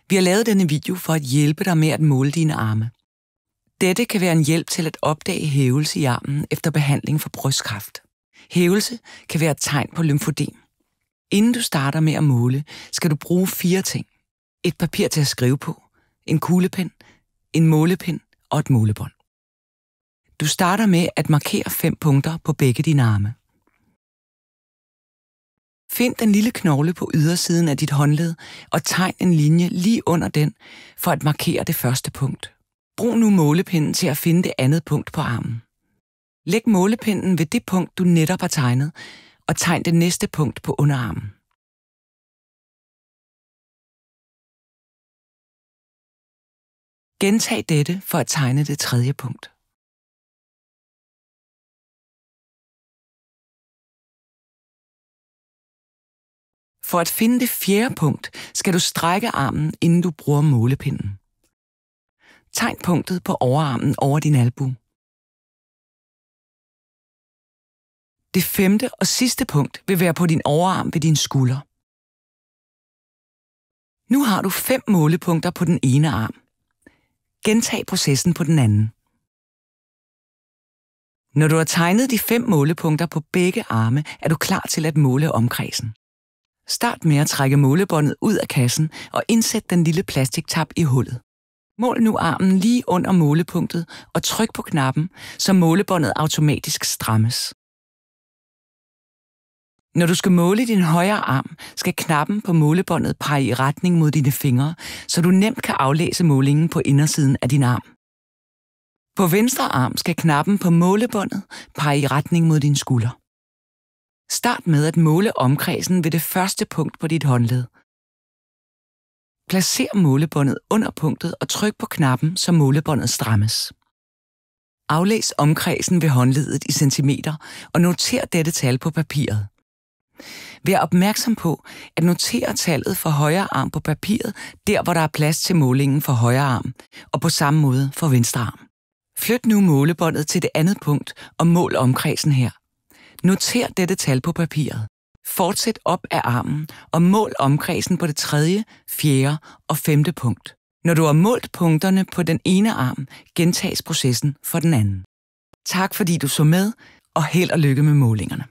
Vi har lavet denne video for at hjælpe dig med at måle dine arme. Dette kan være en hjælp til at opdage hævelse i armen efter behandling for brystkræft. Hævelse kan være et tegn på lymfødem. Inden du starter med at måle, skal du bruge 4 ting. Et papir til at skrive på, en kuglepen, en målepind og et målebånd. Du starter med at markere 5 punkter på begge dine arme. Find den lille knogle på ydersiden af dit håndled og tegn en linje lige under den for at markere det første punkt. Brug nu målepinden til at finde det andet punkt på armen. Læg målepinden ved det punkt, du netop har tegnet, og tegn det næste punkt på underarmen. Gentag dette for at tegne det tredje punkt. For at finde det fjerde punkt, skal du strække armen, inden du bruger målepinden. Tegn punktet på overarmen over din albue. Det 5. og sidste punkt vil være på din overarm ved din skulder. Nu har du 5 målepunkter på den ene arm. Gentag processen på den anden. Når du har tegnet de 5 målepunkter på begge arme, er du klar til at måle omkredsen. Start med at trække målebåndet ud af kassen og indsæt den lille plastiktab i hullet. Mål nu armen lige under målepunktet og tryk på knappen, så målebåndet automatisk strammes. Når du skal måle din højre arm, skal knappen på målebåndet pege i retning mod dine fingre, så du nemt kan aflæse målingen på indersiden af din arm. På venstre arm skal knappen på målebåndet pege i retning mod din skulder. Start med at måle omkredsen ved det første punkt på dit håndled. Placer målebåndet under punktet og tryk på knappen, så målebåndet strammes. Aflæs omkredsen ved håndledet i centimeter og noter dette tal på papiret. Vær opmærksom på at notere tallet for højre arm på papiret, der hvor der er plads til målingen for højre arm, og på samme måde for venstre arm. Flyt nu målebåndet til det andet punkt og mål omkredsen her. Noter dette tal på papiret. Fortsæt op ad armen og mål omkredsen på det 3., 4. og 5. punkt. Når du har målt punkterne på den ene arm, gentages processen for den anden. Tak fordi du så med, og held og lykke med målingerne.